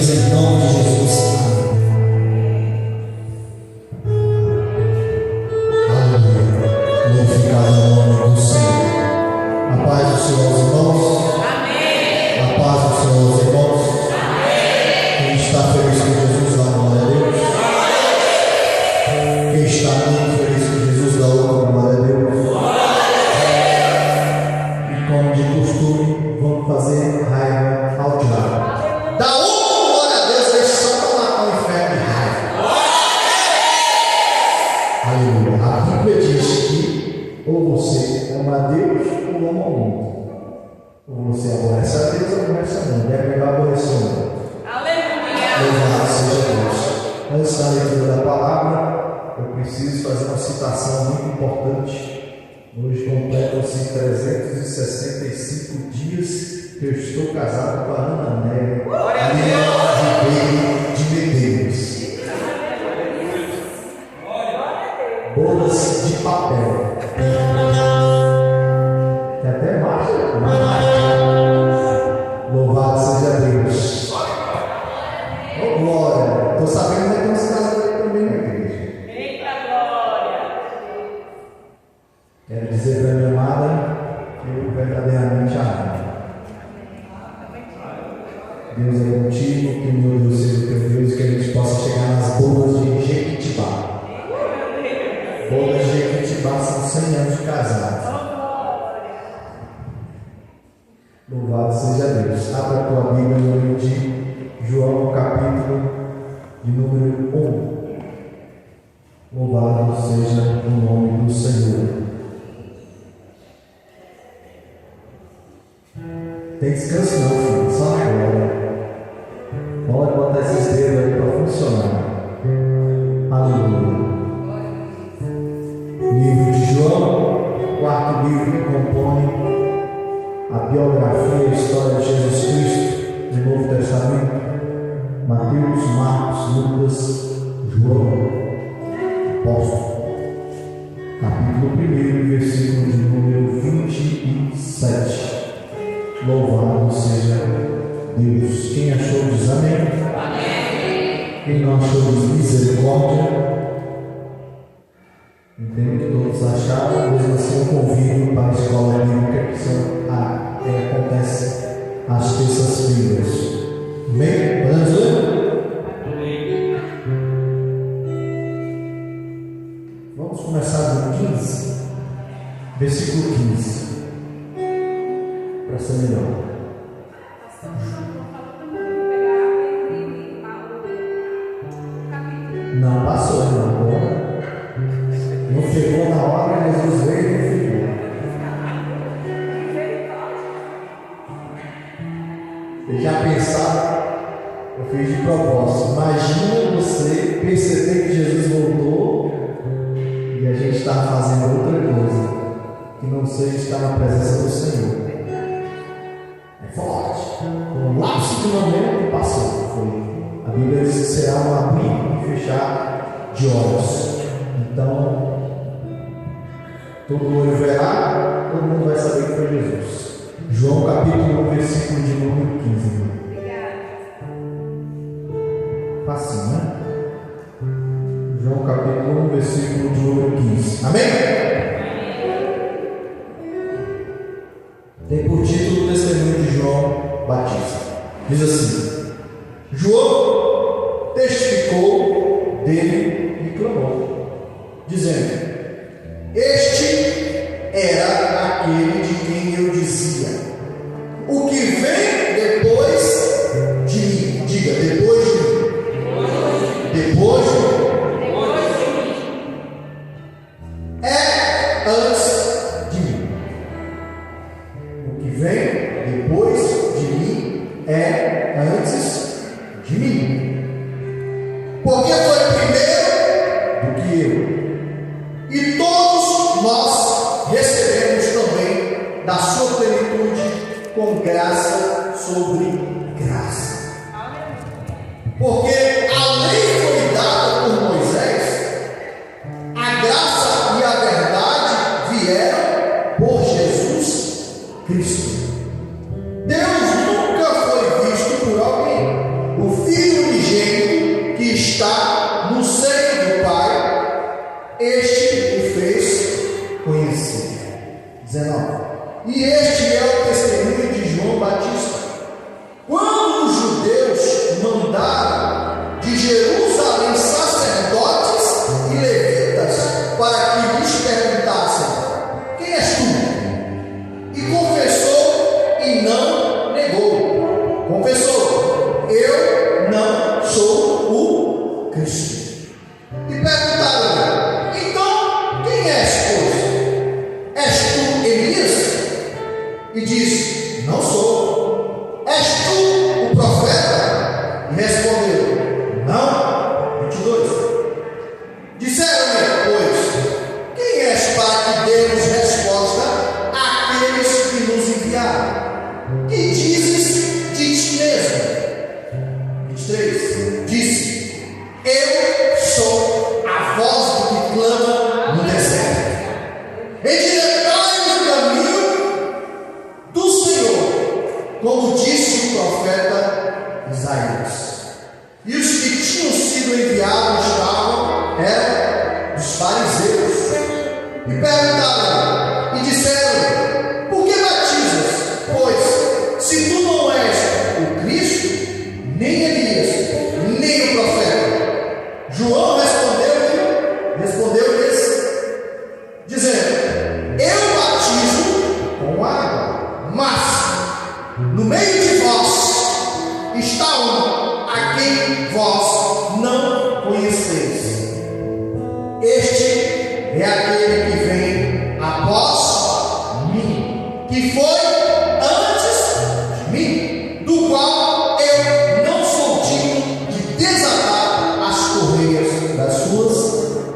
pedimos em nome de Jesus. Aleluia. Glorificado é o nome do Senhor. A paz do Senhor aos irmãos. Amém. A paz do Senhor aos irmãos. Amém. Quem está feliz com Jesus, dá glória a Deus. Quem está muito feliz com Jesus, dá outra glória a Deus. E como de costume, vamos fazer raiva ao diabo. Dá outra glória a Deus aí só para matar o inferno de raiva. Aleluia. A Bíblia diz que ou você ama a Deus ou ama o mundo. Ou você aborrece a Deus ou aborrece a mundo. É melhor aborrecer o mundo. Aleluia. Louvado seja Deus. Antes da leitura da palavra, eu preciso fazer uma citação muito importante. Hoje completam-se 365 dias que eu estou casado com a Ana Nélia Ribeiro de Medeiros. Bodas de papel. Tem até marcha. Louvado seja Deus. Oh, glória. Estou sabendo que tem uns casos aí também na igreja. Eita glória. Quero dizer para a minha amada que eu verdadeiramente a amo. Deus é contigo, que o meu Deus seja o teu Deus, que a gente possa chegar nas bodas de Jequitibá. Bodas de Jequitibá são 100 anos de casados. Louvado seja Deus. Abra a tua Bíblia no livro de João, capítulo de número 1. Louvado seja o nome do Senhor. Tem descanso não, filho, só na glória. Pode botar esses dedos aí para funcionar. Aleluia. Livro de João, quarto livro que compõe a biografia e a história de Jesus Cristo no Novo Testamento. Mateus, Marcos, Lucas, João, apóstolo. Capítulo 1, versículo de número 27. Louvado seja Deus. Quem achou diz amém. Amém. Quem não achou diz misericórdia. Entendo que todos acharam, mesmo assim eu convido para a escola bíblica que acontece às terças-feiras. Amém? Podemos ler? Vamos começar do 15, versículo 15. Para ser melhor. Não passou ainda agora. Não chegou na hora, Jesus veio e ficou. Vocês já pensaram? Eu fiz de propósito. Imagina você perceber que Jesus voltou e a gente está fazendo outra coisa que não seja estar na presença do Senhor. É forte. Um lapso de momento passou. Foi. A Bíblia diz que será um abrir e fechar de olhos. Então, todo olho verá, todo mundo vai saber que foi Jesus. João capítulo 1, versículo de número 15. Facinho, né? João capítulo 1, versículo de número 15. Amém? Tem por título o testemunho de João Batista. Diz assim: João testificou dele e clamou, dizendo: Este era aquele de quem eu dizia: o que vem depois de mim. Diga, depois de mim. Depois de mim. É antes de mim. O que vem depois de mim é antes de mim. Porque foi primeiro do que eu. E todos nós recebemos também da sua plenitude com graça sobre graça. Porque a lei foi dada por Moisés, a graça e a verdade vieram por Jesus Cristo. Deus nunca foi visto por alguém. O Filho respondeu: não. 22. Disseram-lhe, pois, quem és para que demos resposta àqueles que nos enviaram? Que dizes de ti mesmo? 23. Disse: eu sou a voz do que clama no deserto. Endireitai o caminho do Senhor, como disse o profeta Isaías. E os que tinham sido enviados eram dos fariseus. E perguntaram e disseram: por que batizas? Pois, se tu não és o Cristo, nem Elias, nem o profeta. João respondeu-lhes, dizendo: eu batizo com água, mas no meio de vós está um a quem vós não conheceis. Este é aquele que vem após mim, que foi antes de mim, do qual eu não sou digno de desatar as correias das suas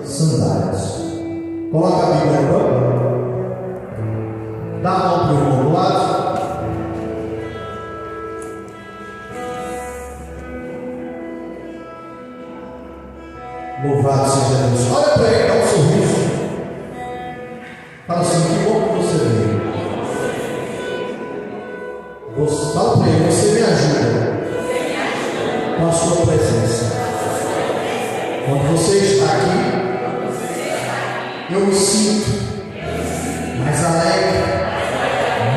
sandálias. Coloca a Bíblia no banco. Dá a mão para o irmão do lado. Louvado seja Deus. Olha para ele, dá um sorriso. Fala assim: que bom que você veio. Fala para ele: você me ajuda com a sua presença. Quando você está aqui, eu me sinto mais alegre,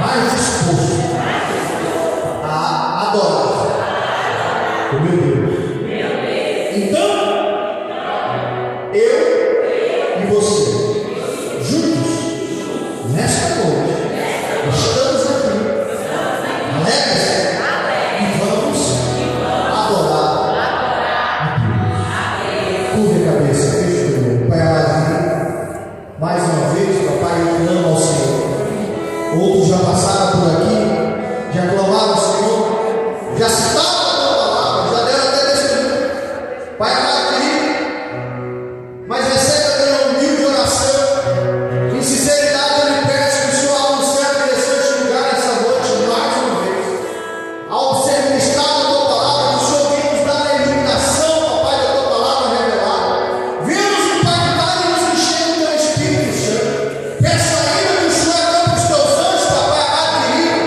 mais disposto a adorar o meu Deus. Então, eu e você, juntos, nesta noite, estamos aqui, alegres, e vamos adorar a Deus. Curva a cabeça, feche o olho. Pai amado, mais uma vez, papai, eu clamo ao Senhor. Outros já passaram por aqui, já clamaram ao Senhor, já citaram a tua palavra, já deram até testemunho. Pai amado, mas recebe a minha humilde oração. Em sinceridade eu lhe peço que o Senhor abra um certo e interessante lugar nessa noite, mais uma vez. Ao ser ministrado a tua palavra, que o Senhor venha nos dar a iluminação, papai, da tua palavra revelada. Venha nos impactar e nos encher do teu Espírito Santo. Peço ainda que o Senhor acampe os teus anjos, papai amado querido,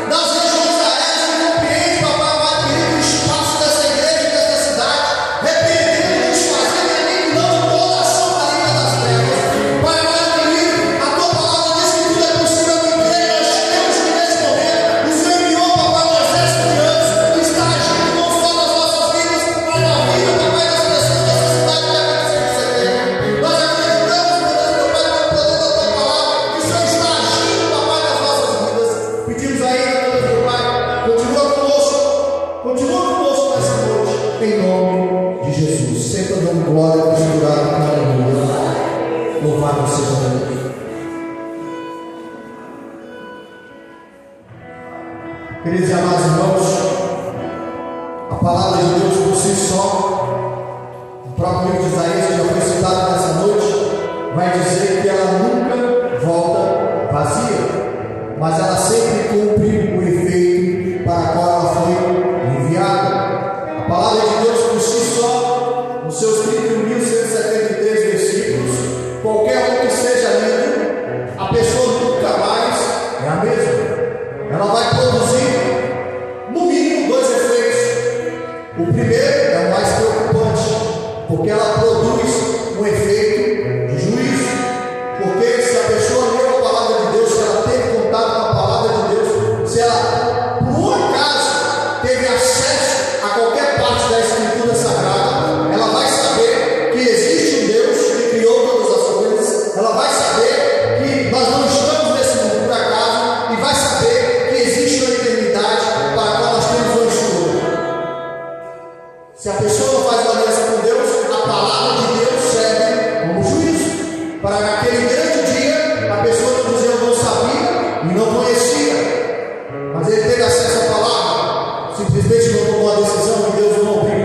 nas regiões aéreas, que compreende, papai amado querido, o espaço dessa igreja e dessa cidade, repreendendo e desfazendo e aniquilando toda ação maligna das trevas. Pai amado querido, a tua palavra diz que tudo é possível no crê. Nós temos que nesse momento o Senhor enviou, papai, um exército de anjos que está agindo não só nas nossas vidas, mas na vida, papai, das pessoas dessa cidade que acredita que você tem. Nós acreditamos, meu Deus, meu Pai, no poder da tua palavra, que o Senhor está agindo, papai, nas nossas vidas. Pedimos ainda, meu Deus, meu Pai, continua conosco nessa noite, em nome de Jesus. Sempre dando glória, misturado com aleluia. Louvado seja Deus. Queridos e amados irmãos, a palavra de Deus por si só, o próprio livro de Isaías, que já foi citado nessa noite, vai dizer que ela nunca volta vazia, mas ela sempre cumpre o efeito para qual ela foi enviada. A palavra de Deus por si só, nos seus 31.173 versículos, qualquer um que seja lido, a pessoa nunca mais é a mesma. Ela vai produzir, no mínimo, dois efeitos. O primeiro é o mais preocupante, porque ela produz um efeito de juízo. Porque se a pessoa leu a palavra de Deus, se ela teve contato com a palavra de Deus, se ela, por um acaso, teve acesso a qualquer parte da Escritura Sagrada, ela vai saber que existe um Deus que criou todas as coisas. Ela vai saber que nós não estamos nesse mundo por acaso, e vai saber que existe uma eternidade para a qual nós temos uma escolha. Se a pessoa não faz uma aliança com Deus, a palavra de Deus serve como juízo, para naquele grande dia a pessoa não dizer: eu não sabia e não conhecia, mas ele teve acesso à palavra, simplesmente não tomou a decisão, e Deus não obriga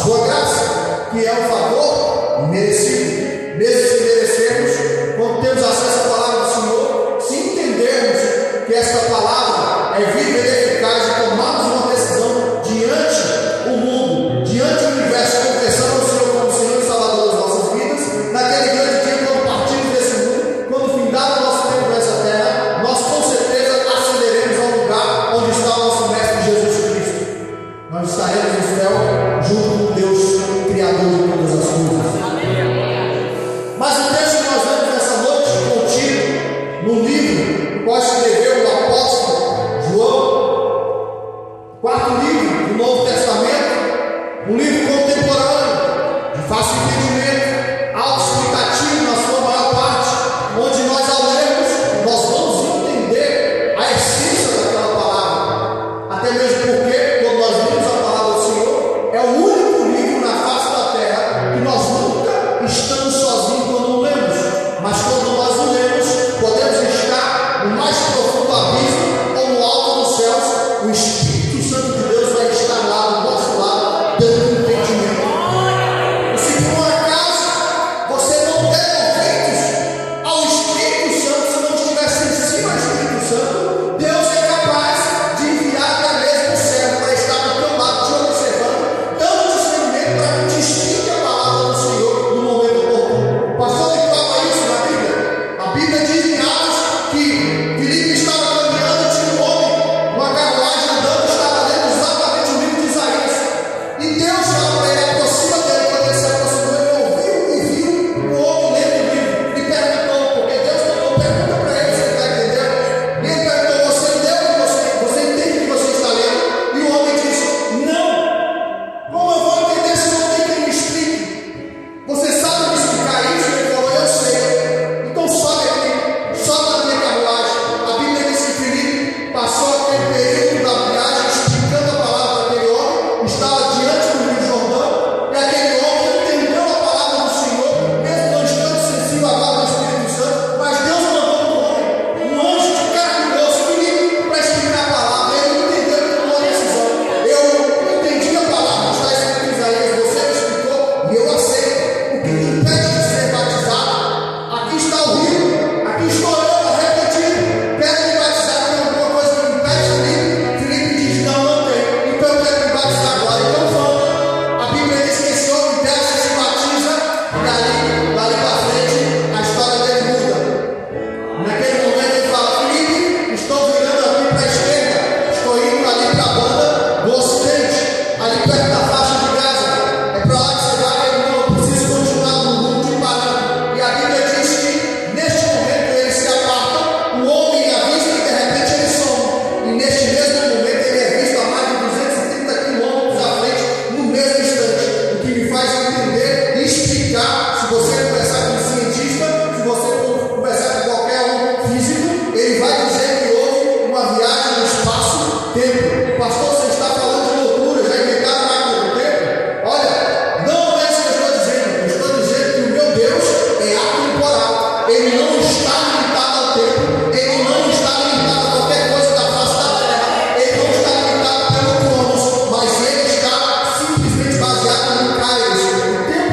sua graça, que é um favor imerecido. Mesmo se merecermos, quando temos acesso à palavra do Senhor, se entendermos que esta palavra é viva e eficaz e tomarmos uma decisão diante o mundo, diante o universo, confessando ao Senhor como Senhor e Salvador das nossas vidas, naquele grande dia, quando partimos desse mundo, quando findar o nosso tempo nessa terra, nós com certeza ascenderemos ao lugar onde está o nosso Mestre Jesus Cristo. Nós estaremos no céu junto com Deus, Criador de todas as coisas. Mas o texto que nós vemos nessa noite contido no livro que pode escrever o apóstolo João, quarto livro do Novo Testamento, um livro contemporâneo, de fácil entendimento, autoexplicativo na sua maior parte, onde nós ao lermos, nós vamos entender a essência daquela palavra, até mesmo porque, quando nós lemos a palavra do Senhor, é o único livro na face da terra que nós nunca estamos sozinhos quando o lemos, mas quando nós o lemos, podemos estar no mais profundo abismo ou no alto dos céus, o Espírito Santo de Deus vai estar lá do nosso lado, dando entendimento. E se por um acaso você não der ouvidos ao Espírito Santo, se não estiver sensível ao Espírito Santo, Deus é capaz de enviar até mesmo o servo para estar do teu lado, te observando, dando discernimento para que te explique a palavra do Senhor no momento oportuno. O pastor declara isso na Bíblia. A Bíblia diz em Atos que Filipe estava caminhando e tinha um homem, uma carruagem andando, estava lendo exatamente o livro de Isaías. E Deus fala para ele, aproxima dele. Quando ele se aproximou, ele ouviu e viu o homem lendo o livro. E perguntou, porque Deus mandou pergunta para ele, você está entendendo? E ele perguntou, você leu o que você entende o que você está lendo? E o homem disse, não. Como eu vou entender se não tem quem me explique? Você sabe me explicar isso? Ele falou, eu sei. Então sobe aqui, sobe na minha carruagem. A Bíblia diz que Filipe passou aquele período da viagem explicando a palavra para aquele homem, estava diante do Rio Jordão, e aquele homem entendeu a palavra do Senhor, mesmo não estando sensível à voz do Espírito Santo, mas Deus mandou um anjo de carne e osso, Filipe, para explicar a palavra. Ele entendeu que tomou a decisão. Eu entendi a palavra que está escrita em Isaías, você me explicou e eu aceito. O que me impede de ser batizado? Aqui está o rio, aqui estou eu arrependido. Quero me batizar, tem alguma coisa que me impede, Filipe? Filipe diz, não, não tem. Então eu quero me batizar agora. Então vamos. A Bíblia diz que esse homem desce, se batiza, e dali para frente, a história dele muda. Naquele momento ele fala, Filipe, estou virando aqui para a esquerda, estou indo ali para a banda do Ocidente, ali perto da faixa de Gaza. É para lá que você vai, ele não, eu preciso continuar no rumo de Paran. E a Bíblia diz que neste momento eles se apartam, o homem avista e de repente ele some. E neste mesmo momento ele é visto a mais de 230 quilômetros à frente, no mesmo instante. O que me faz entender e explicar, se você conversar com um cientista, se você conversar com qualquer um físico, ele vai dizer que houve uma viagem no espaço-tempo. Pastor, você está falando de loucura, já inventaram máquina do tempo? Olha, não é isso que eu estou dizendo. Eu estou dizendo que o meu Deus é atemporal. Ele não está limitado ao tempo, ele não está limitado a qualquer coisa da face da terra, ele não está limitado pelo cronos, mas ele está simplesmente baseado no Kairos. O tempo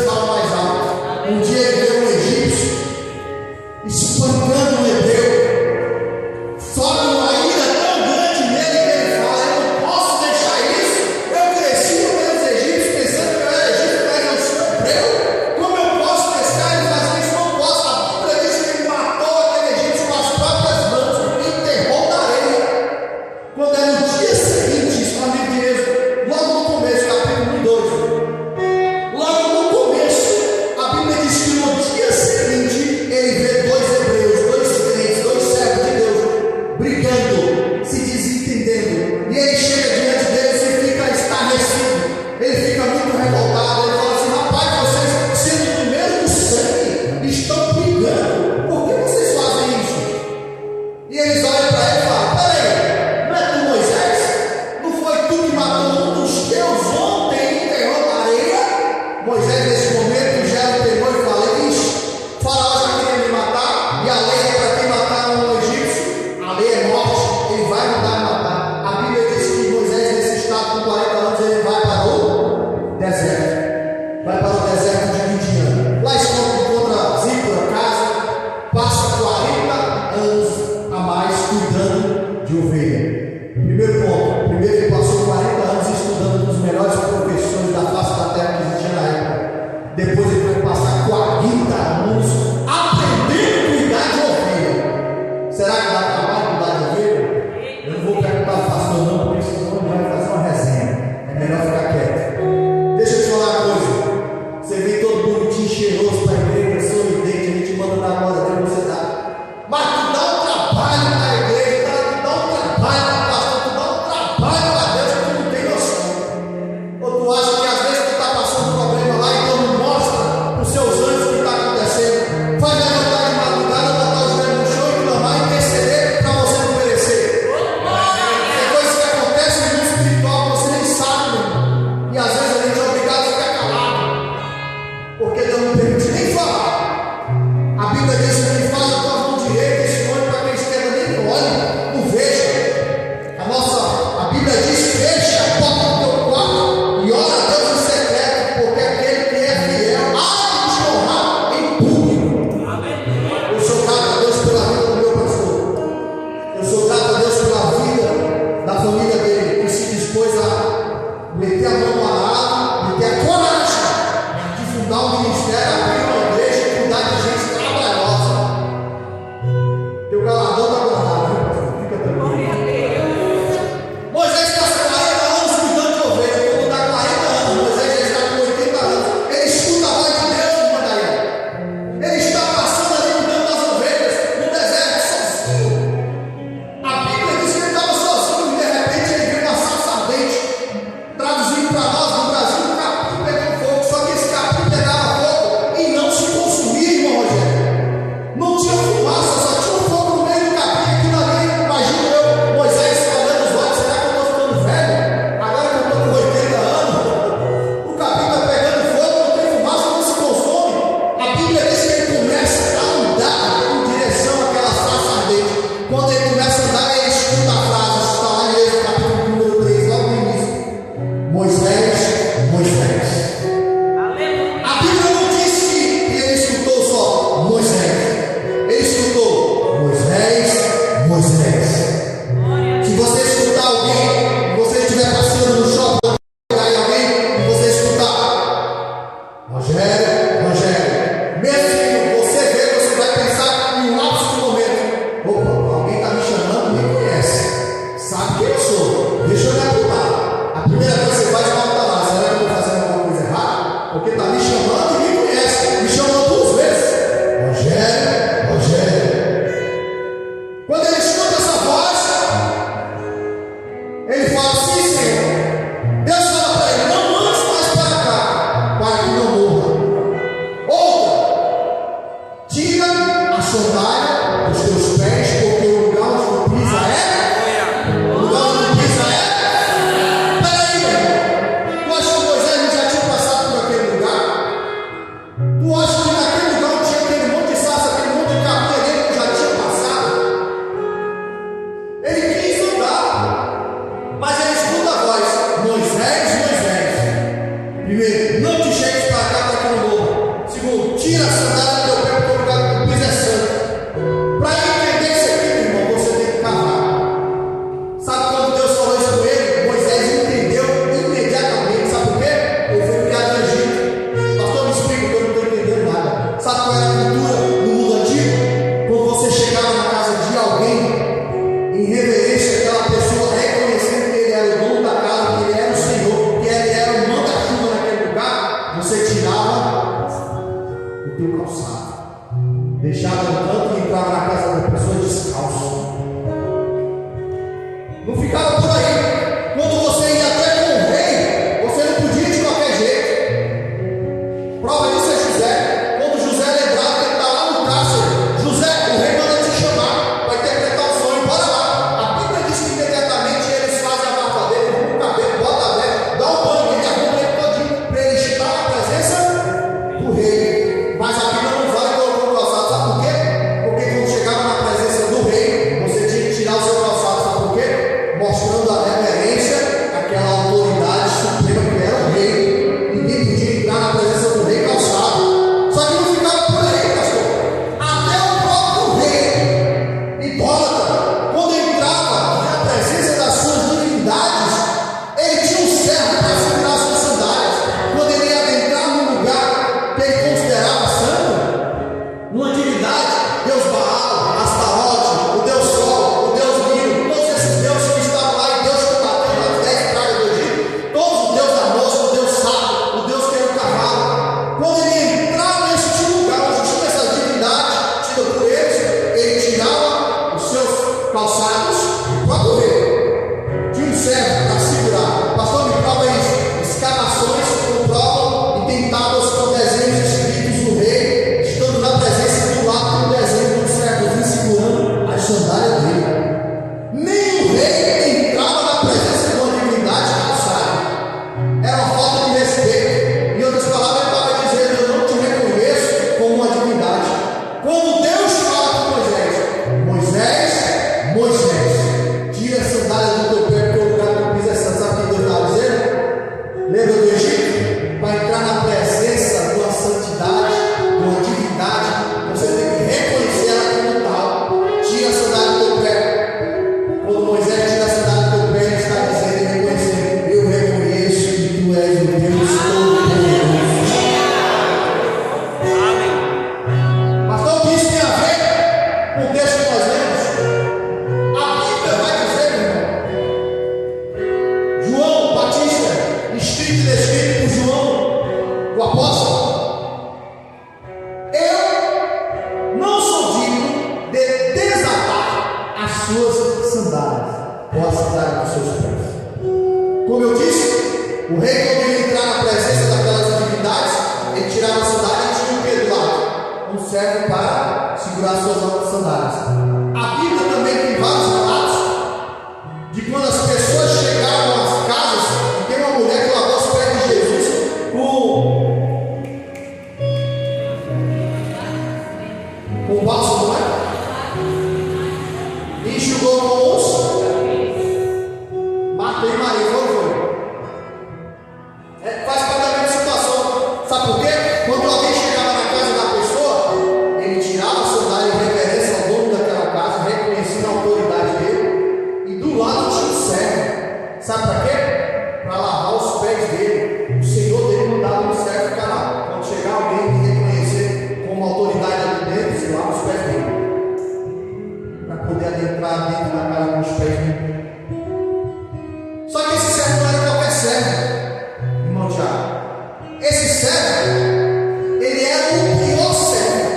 fala mais alto. Um dia ele viu um egípcio espancando um hebreu. Sobe uma ira tão grande nele que ele fala: eu não posso deixar isso. Eu cresci no meio dos egípcios pensando que eu era egípcio, mas eu sou hebreu. Como eu posso pescar e fazer isso? Não posso. A Bíblia diz que ele matou aquele egípcio com as próprias mãos e enterrou na areia. Quando era no dia seguinte, isso é um livro de Êxodo, logo no começo, capítulo 2. Logo no começo, a Bíblia diz que no dia seguinte ele vê dois hebreus, dois crentes, dois servos de Deus brigando, se desentendendo. E ele chega diante deles e fica estarrecido. Ele fica muito revoltado. Ele fala assim: rapaz, vocês, sendo do mesmo sangue, estão brigando. Por que vocês fazem isso? E eles olham para ele e falam: peraí, não é tu, Moisés? Não foi tu que matou um dos teus ontem e enterrou na areia? Moisés, nesse momento, já pegou e fala: ixi, Faraó já queria me matar, e a lei é para quem matar um egípcio, a lei é morte, ele vai mandar matar. A Bíblia diz que Moisés, nesse estado, com 40 anos, ele vai para o deserto. Vai para o deserto de Midian. Lá encontra Zípora, casa, passa 40 anos a mais cuidando de ovelha. Primeiro ponto: primeiro ele passou 40 anos estudando com os melhores professores da face da terra que existia na época. Depois ele vai passar 40 anos aprendendo a cuidar de ovelha. Será que dá trabalho cuidar de ovelha? Eu não vou perguntar o pastor não, porque senão ele vai fazer uma resenha. É melhor ficar quieto. Deixa eu te falar uma coisa. Você vem todo bonitinho, cheiroso para a igreja, sorridente, a gente manda dar glória a Deus, você dá. Mas tu dá um trabalho na igreja, tu dá um trabalho para o pastor, tu dá um trabalho para Deus que tu não tem noção. Ou tu acha que às vezes tu está passando problema lá e então não mostra para os seus anjos o que está acontecendo? Faz levantar de madrugada, botar os joelhos no chão e clamar e interceder para você não merecer. Tem coisas que acontecem no mundo espiritual que você nem sabe, meu irmão. E às vezes a gente é obrigado a ficar calado, porque Deus não permite nem falar. A Bíblia diz que ele faz a tua mão direita e esconde para quem esquerda nem olhe, não veja. A Bíblia diz: fecha a porta do teu quarto e ora a Deus em secreto, porque aquele que é fiel há de te honrar em público. Eu sou grato a Deus pela vida do meu pastor. Eu sou grato a Deus pela vida da família dele, que se dispôs a meter a mão no arado, meter a coragem de fundar um ministério, abrir uma igreja e cuidar de gente trabalhosa. Teu galardão está guardado, viu, pastor? Fica tranquilo. Moisés passa 40 anos cuidando de ovelha. Quando dá 40 anos, Moisés já está com 80 anos. Ele escuta a voz de Deus, irmã Daí. Ele está passando ali cuidando das ovelhas no deserto sozinho. A Bíblia diz que ele estava sozinho e de repente ele viu uma sarça ardente. Traduzindo para nós no Brasil, um capim pegando fogo. Só que esse capim pegava fogo e não se consumia, irmão Rogério. Não tinha fumaça, só tinha um fogo no meio do capim. Aquilo ali, imagina eu, Moisés, olhando os olhos: será que eu estou ficando velho? Agora que eu estou com 80 anos, o capim está pegando fogo, não tem fumaça, não se consome. A Bíblia diz que ele começa a andar em direção àquela sarça ardente. Quando ele começa a andar, ele escuta a frase, está lá em Êxodo, capítulo número 3, logo no início: Moisés, Moisés. A Bíblia não diz que ele escutou só Moisés. Ele escutou Moisés, Moisés. Se você escutar alguém, e você estiver passando no shopping, pegar em alguém, e você escutar Rogério, Rogério, mesmo que você vê, você vai pensar em um lapso de momento: opa, alguém está me chamando, me conhece, sabe quem eu sou, deixa eu me apontar. A primeira coisa que você faz é voltar lá: será que eu estou fazendo alguma coisa errada? Porque está me chamando e me conhece, me chamou 2 vezes: Rogério, Rogério. Quando ele escuta essa voz, ele fala: sim, Senhor. Deus fala para ele: não andes mais para cá, para que não morra. Outra, tirava o teu calçado, deixava no canto e entrava na casa da pessoa descalço. Não ficava por aí. Quando você ia até com o rei, você não podia ir de qualquer jeito. Prova disso é José. Quando José lembrava que ele está lá no cárcere, José, o rei manda te chamar para interpretar o sonho, bora lá. A Bíblia diz que imediatamente eles fazem a barba dele, arrumam o cabelo, bota a vela, dá um banho, ele arruma ele todinho para ele estar na presença do rei. Mas a Bíblia não vai colocar o calçado, sabe por quê? Porque quando chegava na presença do rei, você tinha que tirar o seu calçado, sabe por quê? Mostrando a reverência, aquela autoridade suprema que era o rei. Ninguém podia entrar na presença do rei calçado. Só que não ficava por aí, pastor. Até o próprio rei, idólatra, quando entrava na presença das suas divindades, ele tinha um servo para segurar as suas sandálias. Quando ele ia adentrar num lugar que ele considerava santo, numa divindade, Deus Baal, Astarote, o Deus Sol, o Deus Nilo, todos esses deuses que estavam lá e Deus combatendo as 10 pragas do Egito, todos o Deus da moça, o Deus Sapo, o Deus que era o cavalo. Quando ele entrava nesse lugar onde tinha essa divindade tida por eles, ele tirava os seus calçados e o próprio rei tinha um servo para segurar. Pastor, me prova isso. Escavações comprovam e tem tábuas com desenhos escritos do rei, estando na presença do lado com o desenho do servozinho segurando as sandálias dele. Nem o rei entrava na presença de uma divindade calçada. Era uma falta de respeito. Em outras palavras, ele estava dizendo: eu não te reconheço como uma divindade. Quando Deus fala com Moisés, tira a sandália do teu pé, porque o lugar que tu pisa é santo. Sabe o que Deus estava dizendo? Lembra do Egito? Para entrar na presença de uma santidade, de uma divindade, você tem que reconhecer ela como tal. Tira a sandália do teu pé. Quando Moisés tira a sandália do teu pé, ele está dizendo e reconhecendo: eu reconheço que tu és o Deus Todo-Poderoso. Pastor, o que isso tem a ver com o texto que nós lemos? A Bíblia vai dizer, irmão, João Batista, escrito e descrito por João, o apóstolo: eu não sou digno de desatar as suas sandálias ou as sandálias dos seus pés. Como eu disse, o rei, quando ia entrar na presença daquelas divindades, ele tirava a sandália e tinha o que do lado? Um servo para segurar as suas sandálias. A Bíblia também tem vários relatos de quando as pessoas chegavam às casas e tem uma mulher que lavou os pés de Jesus com bálsamo, não é? E enxugou com o osso. Matei Maria, foi. Faz parte da mesma situação. Sabe por quê? Quando alguém chegava na casa da pessoa, ele tirava a sandália em reverência ao dono daquela casa, reconhecendo a autoridade dele, e do lado tinha um servo. Sabe para quê? Para lavar os pés dele. O Senhor dele mandava um servo ficar lá. Quando chegar alguém que reconhecer como autoridade ali dentro, se lava os pés dele, para poder adentrar dentro da casa com os pés dele. Só que esse servo não era qualquer servo, irmão Tiago. Esse servo, ele era o pior servo.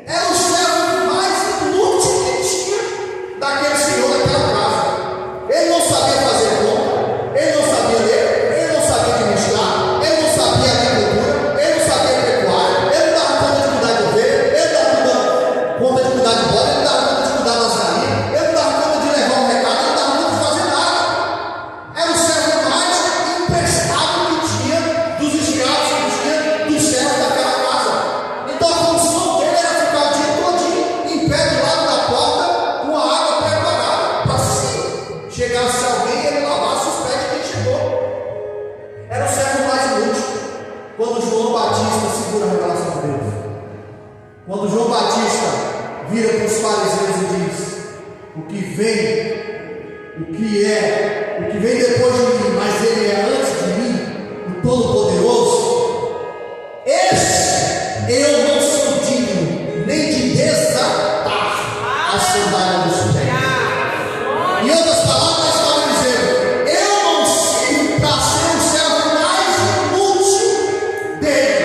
Era o servo mais inútil que tinha daquele senhor daquela casa. Ele não sabia fazer conta, ele não sabia ler, ele não sabia administrar, ele não sabia agricultura, ele não sabia pecuária, ele não dava conta de cuidar de ovelha, ele não dava conta de cuidar de bola, ele não dava conta de cuidar das galinhas, ele não dava conta de levar um recado, ele não dava conta de fazer nada. Era o servo mais imprestável que tinha dos escravos que tinha dos servos daquela casa. Então a função dele era ficar o dia todinho em pé do lado da porta com a água preparada para se chegasse alguém ele lavasse os pés de quem chegou. Era o servo mais inútil. Quando João Batista segura a revelação de Deus, quando João Batista vira para os fariseus e diz: o que vem depois de mim, mas ele é antes de mim, o Todo-Poderoso, esse eu não sou digno nem de desatar a sandália dos pés. Em outras palavras, ele estava dizendo: eu não sirvo para ser o servo mais inútil dele.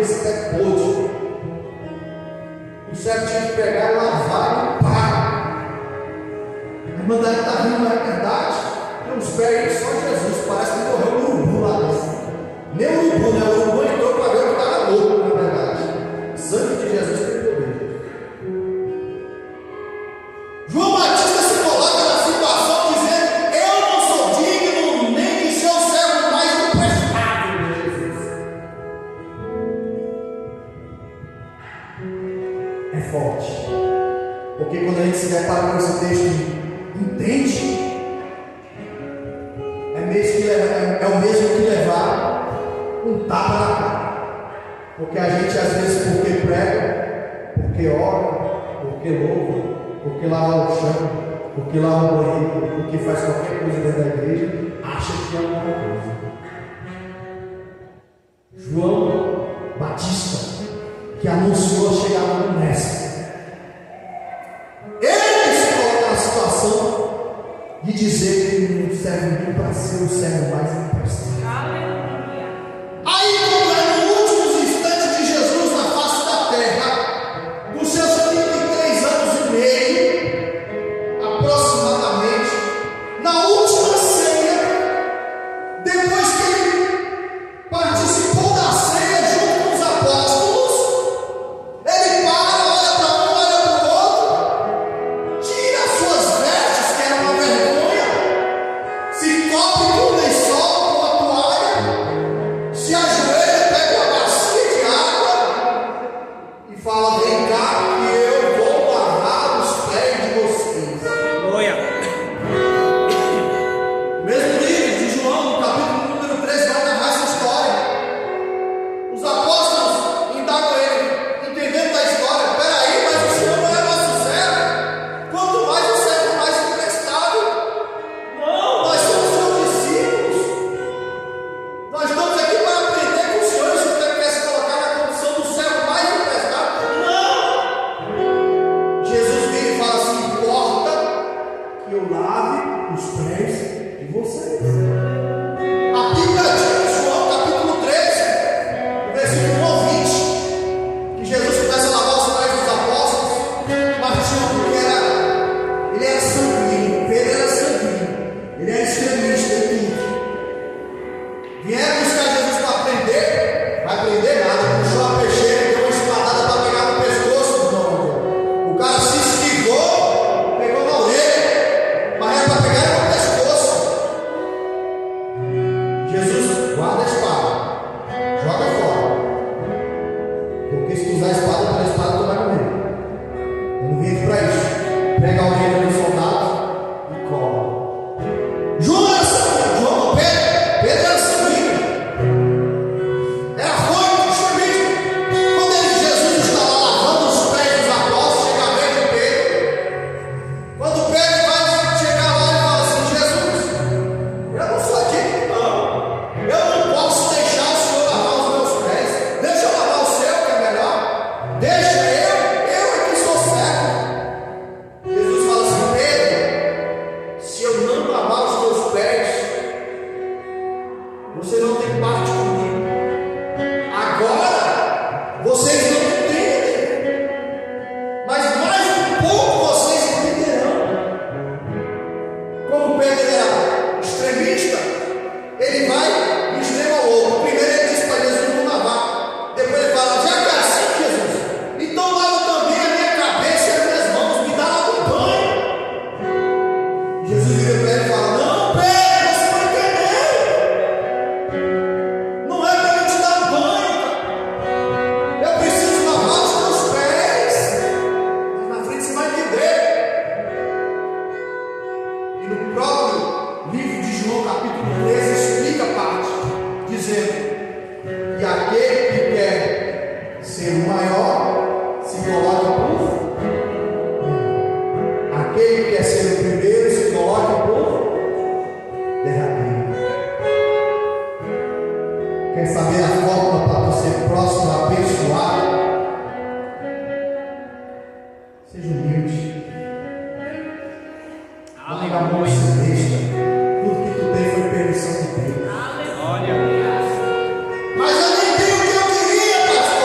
esse pé podre. O servo tinha que pegar e lavar e pá. A irmã Dani está rindo, não é verdade? Tem uns pés só Jesus, parece que morreu um urubu lá dentro. Nem o urubu, né? O urubu entrou para ver o que estava louco, na verdade. O sangue de Jesus tem poder. João Batista se coloca na situação dizendo: eu não sou digno nem de ser o servo mais imprestável de Jesus. É forte, porque quando a gente se depara com esse texto, entende? É o mesmo que levar um tapa na cara, porque a gente às vezes, porque prega, porque ora, porque louva, porque lava o chão, porque lava o banheiro, porque faz qualquer coisa dentro da igreja, acha que é alguma coisa. João Batista, que anunciou a chegada do Mestre, ele se coloca na situação de dizer que não serve nem para ser o servo mais imprestável. Aí, quando é no último instante de Jesus na face da terra, dos seus 33 anos e meio, aproximadamente, na última ceia, depois que ele participou da ceia junto com os apóstolos, ele para, olha para um, olha para o outro, tira as suas vestes, que era uma vergonha, se cobre com o lençol, com a toalha, se ajoelha, pega uma bacia de água e fala: vem cá que eu vou lavar os pés de vocês. Aleluia. Mesmo livro de João, no capítulo número 3, vai narrar essa história. Os apóstolos indagam ele, entendendo da história: peraí, mas o Senhor não é nosso servo? Quanto mais o servo mais imprestável. Não, nós somos seus discípulos. Nós estamos aqui para aprender com o Senhor. Se você quer se colocar na condição do servo mais imprestável, não. Jesus vira e fala assim: importa que eu lave os pés de vocês. A Bíblia diz, João capítulo 13, versículo 1 ao 20, que Jesus começa a lavar os pés dos apóstolos. Martinho, porque ele era sanguíneo, Pedro era sanguíneo, ele era extremista e tudo. Vieram buscar Jesus para prender, vai prender nada, puxou a peixeira e deu uma espadada para pegar no pescoço do homem. O cara se esquivou, pegou na orelha, mas era para pegar no pescoço. Jesus guarda a espada, joga fora, porque se tu usar a espada, pela espada tu vai morrer. Eu não vim aqui para isso. Pega a orelha do soldado e cola. João era sanguíneo, João, Pedro era sanguíneo, era forte, extremista. Quando Jesus está lá lavando os pés dos apóstolos, chega a vez de Pedro. Quando Pedro vai chegar lá e fala assim: Jesus, eu não sou digno, não. Eu não posso deixar o Senhor lavar os meus pés. Deixa eu lavar o seu, que é melhor. Deixa eu é que sou certo. Jesus fala assim: Pedro, se eu não lavar os teus pés, você não tem parte comigo. Agora, vocês não entendem, mas mais um pouco vocês entenderão. Como Pedro era extremista, ele vai no extremo ao outro. Primeiro ele diz para Jesus não lavar. Depois ele fala: já que é assim, Jesus, então lava também a minha cabeça e as minhas mãos, me dá lá um banho. Jesus vira para ele e fala: não, Pedro, você não entendeu. Não é para eu te dar banho, eu preciso lavar os teus pés. Mas na frente você vai entender. E no próprio livro de João, capítulo 13, explica a parte, dizendo que aquele que quer ser o maior se coloca por aquele que quer ser o primeiro se coloca por derradeiro. Quer saber a fórmula para você próximo abençoado? Seja humilde. Larga a mão de ser besta. Tudo que tu tem foi permissão de Deus. Olha. Mas eu nem tenho o que eu queria, pastor.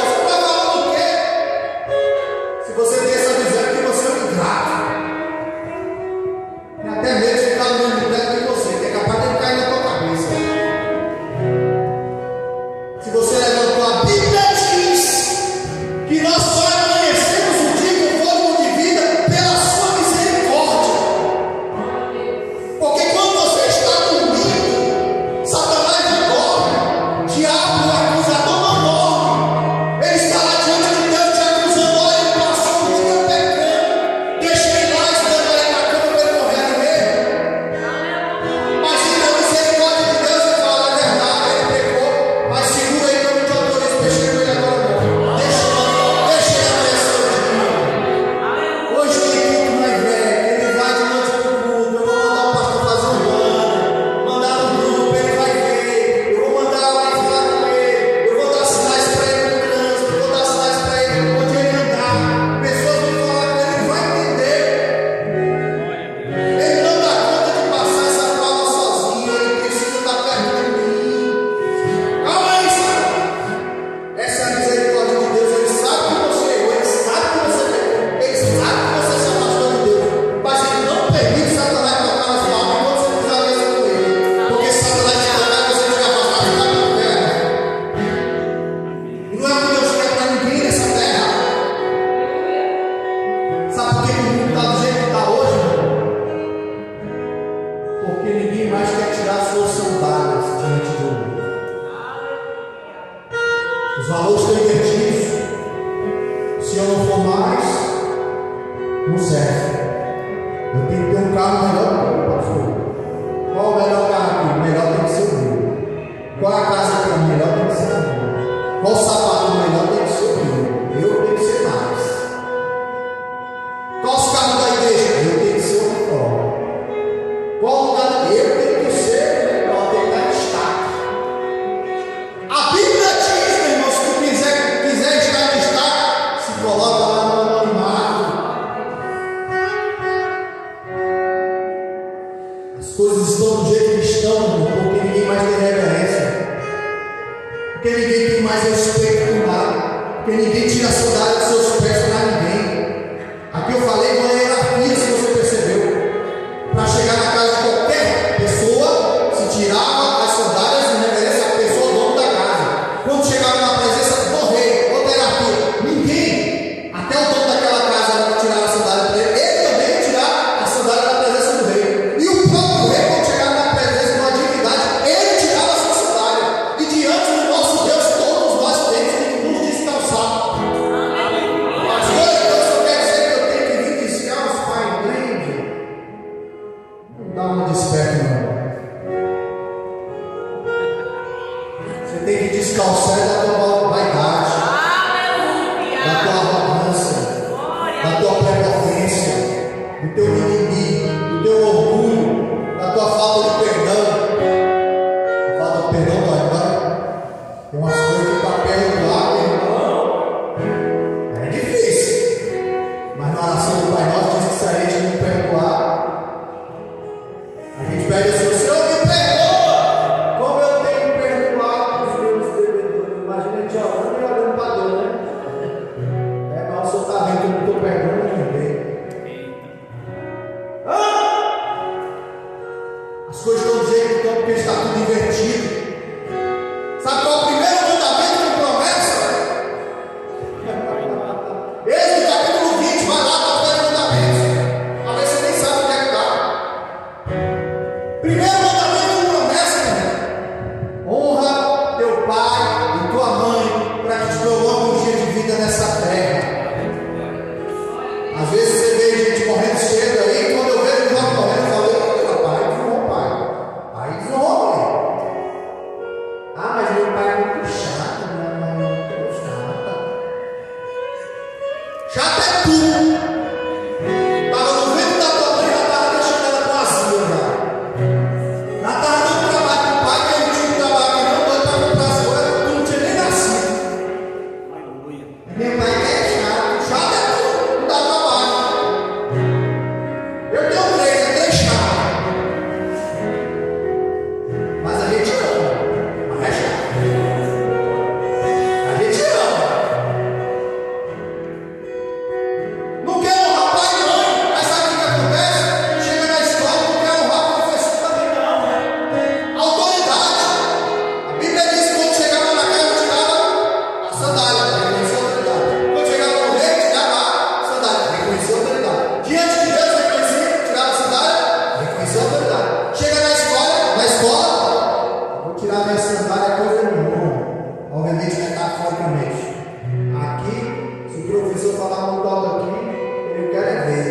tem que descalçar da tua vaidade, da tua arrogância, da tua prepotência, do teu mimimi, do teu orgulho, da tua falta de perdão. A falta de perdão dói, não? Tem umas coisas que para perdoar, irmão, é difícil. Mas na oração do Pai Nosso diz que se a gente não perdoar, a gente pede assim: o Senhor me perdoa, como eu tenho perdoado os meus devedores. Imagina a gente orando e olhando para Deus, né? Mas o Senhor está vendo que eu não estou perdoando ninguém. As coisas estão do jeito que estão, porque está tudo invertido. Sabe qual é o primeiro mandamento de promessa? Êxodo capítulo 20, vai lá para os 10 mandamentos. Talvez você nem sabe onde é que está. Primeiro mandamento de promessa, né? Honra teu pai e tua mãe, para que te prolongue um dia de vida nessa terra. Às vezes você vê gente morrendo cedo aí, quando eu vejo o jovem morrendo, eu falo: eita, pai, desonrou, pai. Aí desonrou, pai. Ah, mas meu pai é muito chato, minha mãe é muito chata. Chato é tudo. Estava no ventre da tua mãe, já estava deixando ela com asilo já. Já estava dando trabalho para o pai, que ele tinha um trabalho que não doido para comprar as coisas, tu não tinha nem nascido. Meu pai é chato. Chato é tudo, não dá trabalho. Eu tenho 3, é 3 chatos. Mas a gente ama. Mas é chato. A gente ama. Não quer honrar pai e mãe. Mas sabe o que acontece? Chega na escola, não quer honrar o professor também não. Autoridade. A Bíblia diz que quando chegava na casa, tirava a sandália, para reconhecer a autoridade. Quando chegava no rei, tirava a sandália, para reconhecer a autoridade. Diante de Deus, reconhecia, tirava a sandália, reconhecia a autoridade. Chega na escola, vou tirar minha sandália, coisa nenhuma. Obviamente, metaforicamente. Aqui, se o professor falar um tal aqui, eu quero é ver.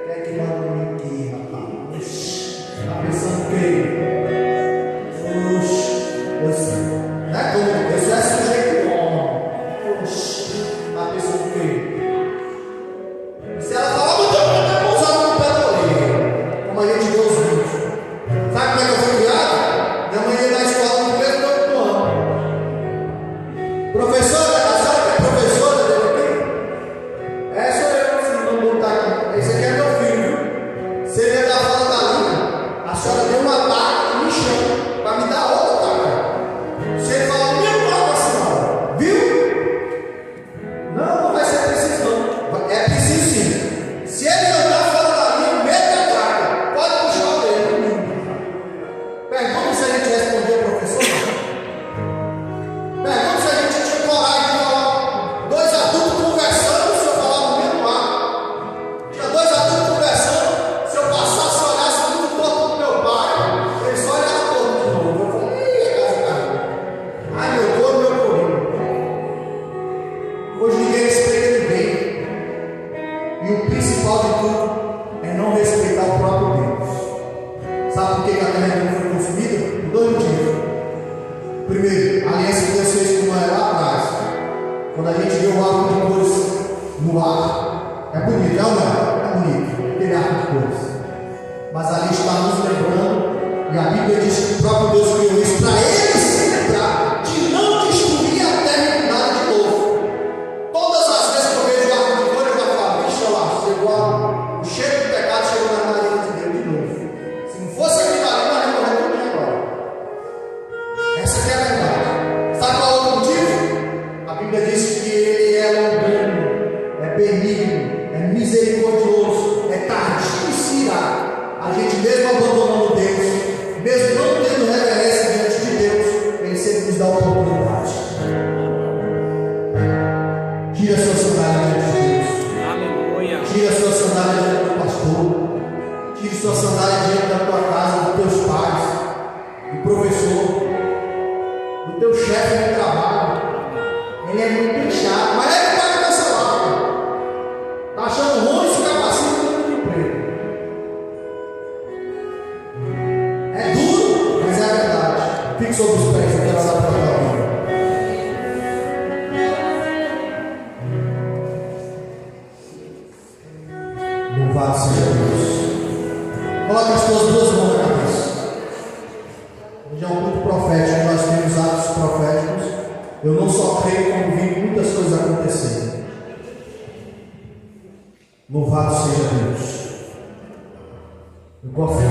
Quer que manda em mim aqui, rapaz? Oxi, tá pensando o quê? Oxi, não é como? Eu sou esse sujeito homem. Oxi, tá pensando o quê? Se ela falar, eu tenho pousado no pé da orelha, como a gente vê os vídeos. Sabe como é que eu fui criado? Minha mãe ia na escola no primeiro e no ano. Professora, a senhora que é professora dele aqui? É, sou eu, se não botar aqui. Esse aqui é meu filho, viu? Se ele andar fora da linha, a senhora deu uma taca e me chama para me dar outra taca. Se ele falar o mesmo mal com a senhora, viu? Não vai ser preciso não. É preciso sim. Se ele andar fora da linha, meta a taca. Pode puxar o dedo. Pergunta se a gente respondeu ao professor. Pergunta se a gente tinha coragem de falar. 2 adultos conversando, se eu falar no mesmo ar. Tinha 2 adultos conversando, se eu passasse e olhasse muito torto pro meu pai, ele só olhava torto de novo. Eu falei: ih, a casa caiu. Ai, meu corpo, meu corpo. Hoje ninguém respeita ninguém. E o principal de tudo é não respeitar o próprio Deus. Sabe por que a terra não foi consumida? Por 2 motivos. Primeiro, a aliança que Deus fez com Noé lá atrás. Quando a gente vê o arco de cores no ar, é bonito, não é? É bonito, aquele arco de cores. Mas ali está nos lembrando, e a Bíblia diz que o próprio Deus criou isso para ele se lembrar de não destruir a terra com nada de novo. Todas as vezes que eu vejo o arco de cores, eu já falo: bicho, lá, chegou o cheiro do pecado, chegou na nariz de Deus de novo. Se não fosse aquilo ali, nós ia morrer tudo agora. Essa que é a verdade. Sabe qual é o outro motivo? A Bíblia diz que ele é longânimo, é benigno, é misericordioso, é tardio em se irar. A gente mesmo abandonando Deus, mesmo não tendo reverência diante de Deus, ele sempre nos dá a oportunidade. Tira a sua sandália diante de Deus. Aleluia. Tira a sua sandália diante do pastor. Tire sua sandália diante da tua casa, dos teus pais, do professor, do teu chefe de trabalho. Ele é muito chato, mas ele paga teu salário. Está achando ruim, se capacita no emprego. É duro, mas é a verdade. Fique sobre os pés, eu quero orar para a tua vida. Hoje é um culto profético, nós temos atos proféticos. Eu não só creio, como vi muitas coisas acontecerem. Louvado seja Deus. Eu confio